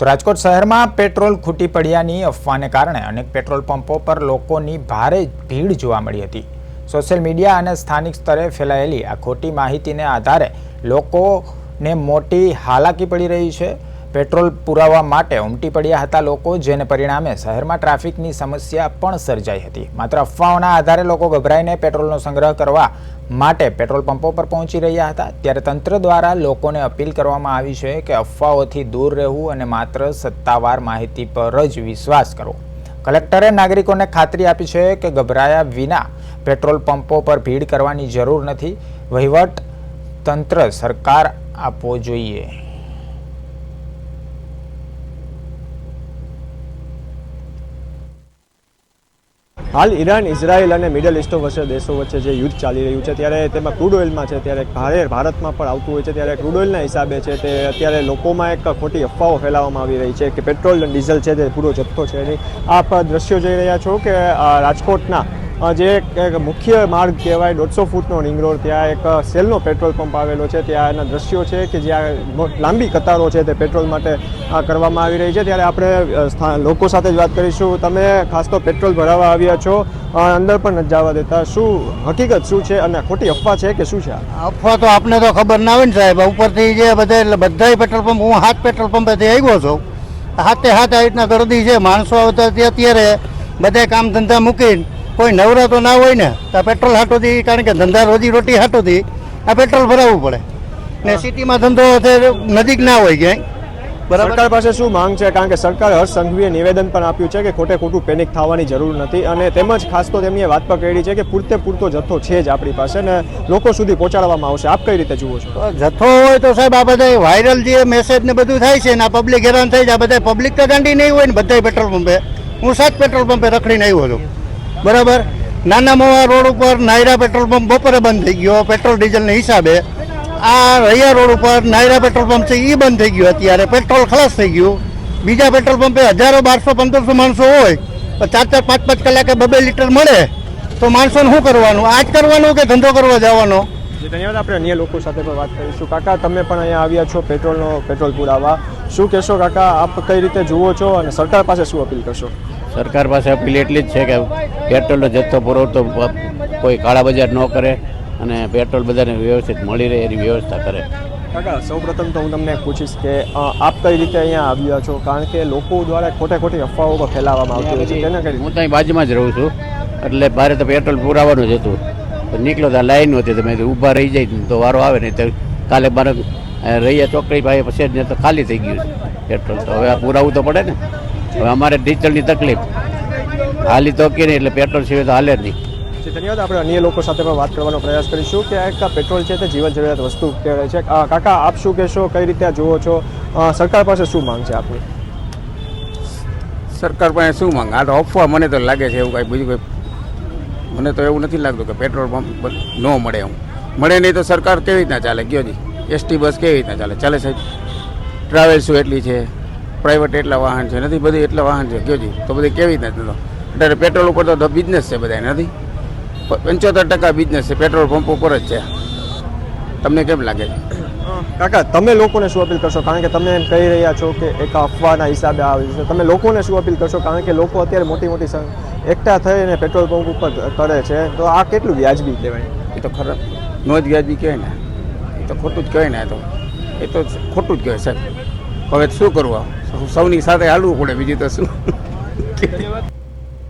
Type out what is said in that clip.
તો રાજકોટ શહેરમાં પેટ્રોલ ખૂટી પડ્યાની અફવાને કારણે અનેક પેટ્રોલ પંપો પર લોકોની ભારે ભીડ જોવા મળી હતી। સોશિયલ મીડિયા અને સ્થાનિક સ્તરે ફેલાયેલી આ ખોટી માહિતીને આધારે લોકોને મોટી હાલાકી પડી રહી છે। પેટ્રોલ પુરાવવા માટે ઉમટી પડ્યા હતા લોકો, જેને પરિણામે શહેરમાં ટ્રાફિકની સમસ્યા પણ સર્જાઈ હતી। માત્ર અફવાઓના આધારે લોકો ગભરાઈને પેટ્રોલનો સંગ્રહ કરવા માટે પેટ્રોલ પંપો પર પહોંચી રહ્યા હતા। ત્યારે તંત્ર દ્વારા લોકોને અપીલ કરવામાં આવી છે કે અફવાઓથી દૂર રહેવું અને માત્ર સત્તાવાર માહિતી પર જ વિશ્વાસ કરવો। કલેક્ટરે નાગરિકોને ખાતરી આપી છે કે ગભરાયા વિના પેટ્રોલ પંપો પર ભીડ કરવાની જરૂર નથી। વહીવટ તંત્ર સરકાર આપવો જોઈએ। હાલ ઈરાન, ઇઝરાયલ અને મિડલ ઇસ્ટ વચ્ચે દેશો વચ્ચે જે યુદ્ધ ચાલી રહ્યું છે ત્યારે તેમાં ક્રૂડ ઓઇલમાં છે ત્યારે ભારતમાં પણ આવતું હોય છે ત્યારે ક્રૂડ ઓઇલના હિસાબે છે તે અત્યારે લોકોમાં એક ખોટી અફવાઓ ફેલાવવામાં આવી રહી છે કે પેટ્રોલ અને ડીઝલ છે તે પૂરો જથ્થો છે એની આપ દ્રશ્યો જોઈ રહ્યા છો કે રાજકોટના જે એક મુખ્ય માર્ગ કહેવાય 150 ફૂટનો રિંગ રોડ, ત્યાં એક સેલનો પેટ્રોલ પંપ આવેલો છે। ત્યાં એના દ્રશ્યો છે કે જ્યાં લાંબી કતારો છે તે પેટ્રોલ માટે કરવામાં આવી રહી છે। ત્યારે આપણે લોકો સાથે જ વાત કરીશું। તમે ખાસ તો પેટ્રોલ ભરાવવા આવ્યા છો, અંદર પણ નથી જવા દેતા, શું હકીકત શું છે અને ખોટી અફવા છે કે શું છે? અફવા તો આપને તો ખબર ના હોય ને સાહેબ, ઉપરથી જે બધા પેટ્રોલ પંપ, હું 7 પેટ્રોલ પંપેથી આવ્યો છું, હાથે હાથ આ રીતના ગરદી છે, માણસો આવતા અત્યારે બધા કામ ધંધા મૂકીને કોઈ નવરા તો ના હોય ને તો પેટ્રોલ હાટોથી, કારણ કે ધંધા રોજી રોટી હાટોથી આ પેટ્રોલ ભરાવવું પડે ને સિટીમાં ધંધો નજીક ના હોય ક્યાંય, બરાબર। સરકાર પાસે શું માંગ છે? કારણ કે સરકારે હર્ષ સંઘવીએ નિવેદન પણ આપ્યું છે કે ખોટે ખોટું પેનિક થવાની જરૂર નથી અને તેમજ ખાસ તો તેમની વાત પર કરી છે કે પૂરતો જથ્થો છે જ આપણી પાસે ને લોકો સુધી પહોંચાડવામાં આવશે। આપ કઈ રીતે જુઓ છો? જથ્થો હોય તો સાહેબ આ બધા વાયરલ જે મેસેજ ને બધું થાય છે ને આ પબ્લિક હેરાન થઈ જાય, બધા પબ્લિક તો ગાંડી નહીં હોય ને બધા પેટ્રોલ પંપે, હું 7 પેટ્રોલ પંપે રખડીને આવ્યો છું, બરાબર। નાના મોવા રોડ ઉપર નાયરા પેટ્રોલ પંપ બપોરે બંધ થઈ ગયો પેટ્રોલ ડીઝલના હિસાબે, આ રૈયા રોડ ઉપર નાયરા પેટ્રોલ પંપ છે એ બંધ થઈ ગયો, અત્યારે પેટ્રોલ ખલાસ થઈ ગયું। બીજા પેટ્રોલ પંપે 1000, 1200, 1500 માણસો હોય તો 4-4, 5-5 કલાકે 2-2 લીટર મળે તો માણસોને શું કરવાનું? આ જ કરવાનું કે ધંધો કરવા જવાનો? ધન્યવાદ। આપણે અન્ય લોકો સાથે પણ વાત કરીશું। કાકા, તમે પણ અહીંયા આવ્યા છો પેટ્રોલ પુરાવા, શું કહેશો કાકા? આપ કઈ રીતે જુઓ છો અને સરકાર પાસે શું અપીલ કરશો? સરકાર પાસે અપીલ એટલી જ છે કે પેટ્રોલનો જથ્થો પુરવઠો કોઈ કાળા બજાર ન કરે અને પેટ્રોલ બધાને વ્યવસ્થિત મળી રહે એની વ્યવસ્થા કરે। કાકા, સૌપ્રથમ તો હું તમને પૂછીશ કે આપ કઈ રીતે અહીંયા આવ્યા છો? કારણ કે લોકો દ્વારા ખોટી અફવાઓ પર ફેલાવવામાં આવતી હોય છે, તેને કઈ? હું ત્યાં બાજુમાં જ રહું છું, એટલે મારે તો પેટ્રોલ પુરાવાનું જ હતું, નીકળો તો લાઈન હતી, તમે ઊભા રહી જાય તો વારો આવે ને તો કાલે મારે રૈયા ચોકડી પાસે પછી જ તો ખાલી થઈ ગયું છે પેટ્રોલ, તો હવે આ પુરાવવું તો પડે ને। હવે અમારે ડીઝલની તકલીફ હાલી તો કે નહીં, એટલે પેટ્રોલ સિવાય તો હાલે જ નહીં। ધન્યવાદ। આપણે અન્ય લોકો સાથે પણ વાત કરવાનો પ્રયાસ કરીશું કે આ પેટ્રોલ છે તે જીવન જરૂરિયાત વસ્તુ કહેવાય છે। કાકા, આપ શું કહેશો? કઈ રીતે જુઓ છો? સરકાર પાસે શું માંગ છે આપની? સરકાર પાસે શું માંગ? આ તો અફવા મને તો લાગે છે, એવું કાંઈ બીજું કંઈ મને તો એવું નથી લાગતું કે પેટ્રોલ પંપ ન મળે, એવું મળે નહીં તો સરકાર કેવી રીતના ચાલે? કયો જી એસટી બસ કેવી રીતના ચાલે સાહેબ? ટ્રાવેલ્સો એટલી છે, પ્રાઇવેટ એટલા વાહન છે, નથી બધી એટલા વાહન છે, કયો જી તો બધી કેવી રીતના? અત્યારે પેટ્રોલ ઉપર તો બિઝનેસ છે બધા, નથી 75% બિઝનેસ છે પેટ્રોલ પંપ ઉપર જ છે। તમને કેમ લાગે છે? કાકા, તમે લોકોને શું અપીલ કરશો? કારણ કે તમે એમ કહી રહ્યા છો કે એક અફવાના હિસાબે આવે છે, તમે લોકોને શું અપીલ કરશો? કારણ કે લોકો અત્યારે મોટી એકઠા થઈને પેટ્રોલ પંપ ઉપર કરે છે, તો આ કેટલું વ્યાજબી કહેવાય? એ તો ખરાબ, નો જ વ્યાજબી કહેવાય ને, એ તો ખોટું જ કહેવાય ને, એ તો ખોટું જ કહેવાય સાહેબ। હવે શું કરવું? સૌની સાથે હાલવું પડે, બીજું તો શું।